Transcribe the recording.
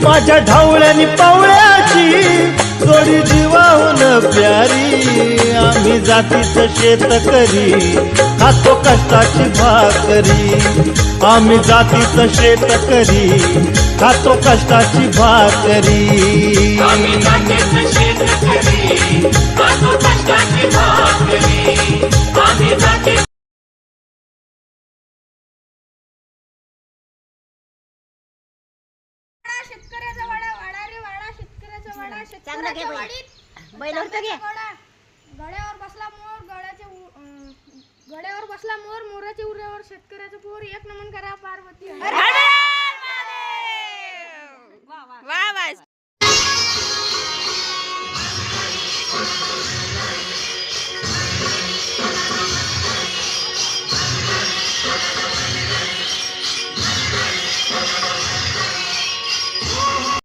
माझ्या ढवळ्यानी पावळ्याची जोडी जीवाहून प्यारी। आम्ही जातीचं शेतकरी खातो कष्टाची भाकरी। आम्ही जातीचं शेतकरी खातो कष्टाची भाकरी। आम्ही जातीचं शेतकरी खातो कष्टाची भाकरी। आम्ही जाती शेतकऱ्याचा वाडा वाडा रे वाडा शेतकऱ्याचा वाडा शेतकऱ्याच्या वाडीत बैलावर तर घे गड्यावर बसला मोर गड्यावर बसला मोर मोराच्या उऱ्यावर शेतकऱ्याचं पोर एक नमन करा पार्वती।